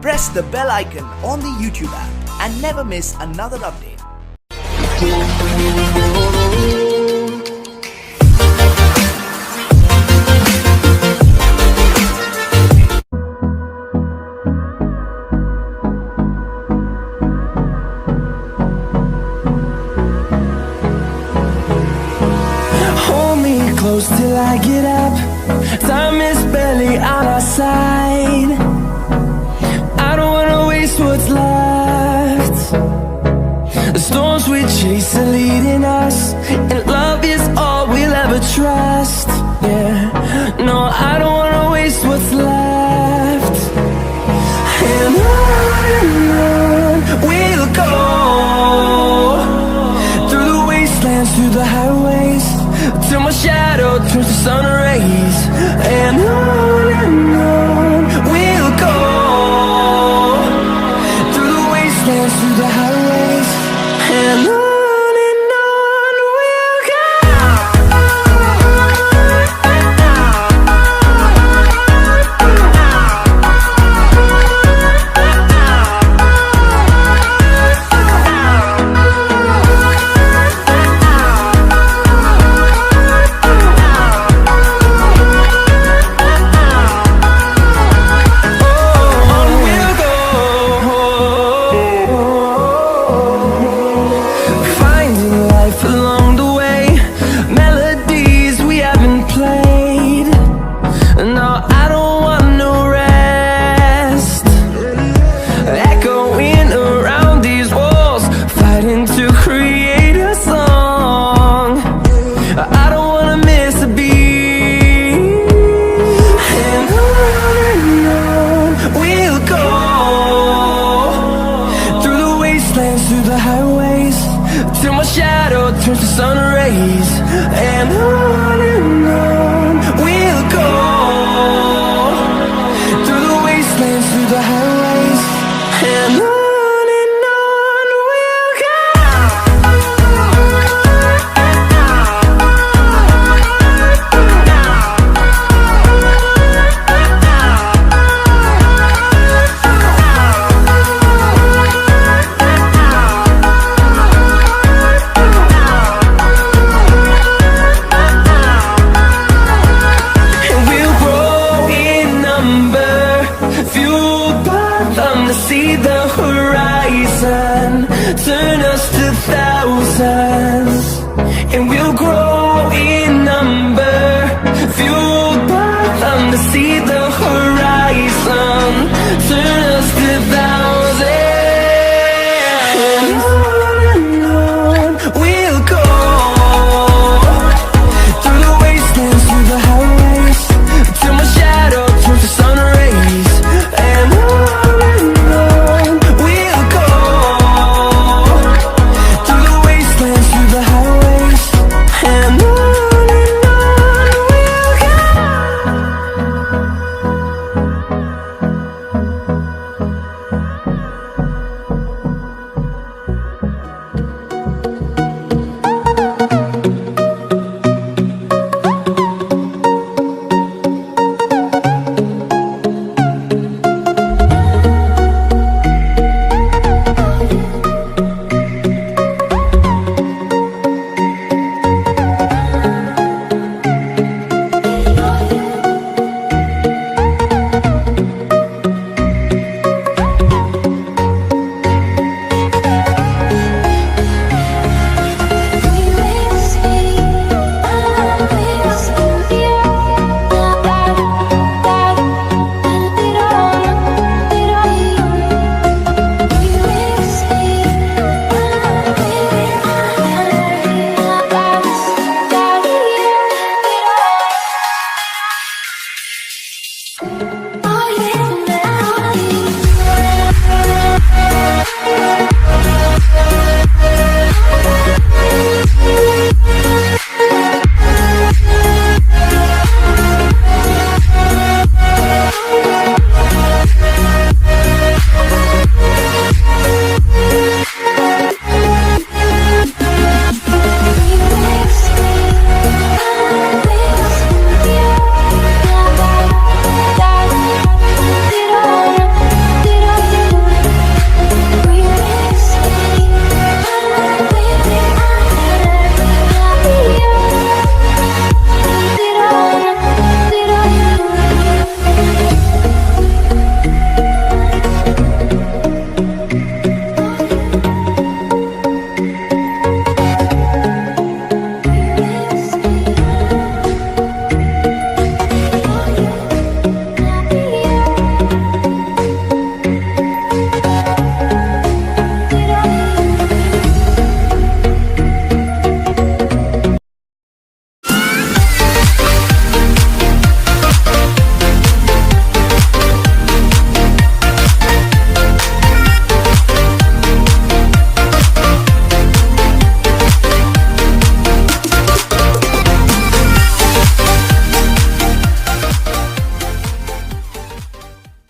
Press the bell icon on the YouTube app and never miss another update. Hold me close till I get up. Time is barely on our side. I don't wanna waste what's left. The storms we chase are leading us, and love is all we'll ever trust. Yeah, no, I don't wanna waste what's left. And on we'll go, through the wastelands, through the highways, till my shadow turns to sun rays. And on we'll go, through the wastelands, through the highways, and on we'll go. Through the highways, till my shadow turns to sun rays. And on we'll go, through the wastelands, through the highways, and on we'll go. See the horizon, turn us to thousands.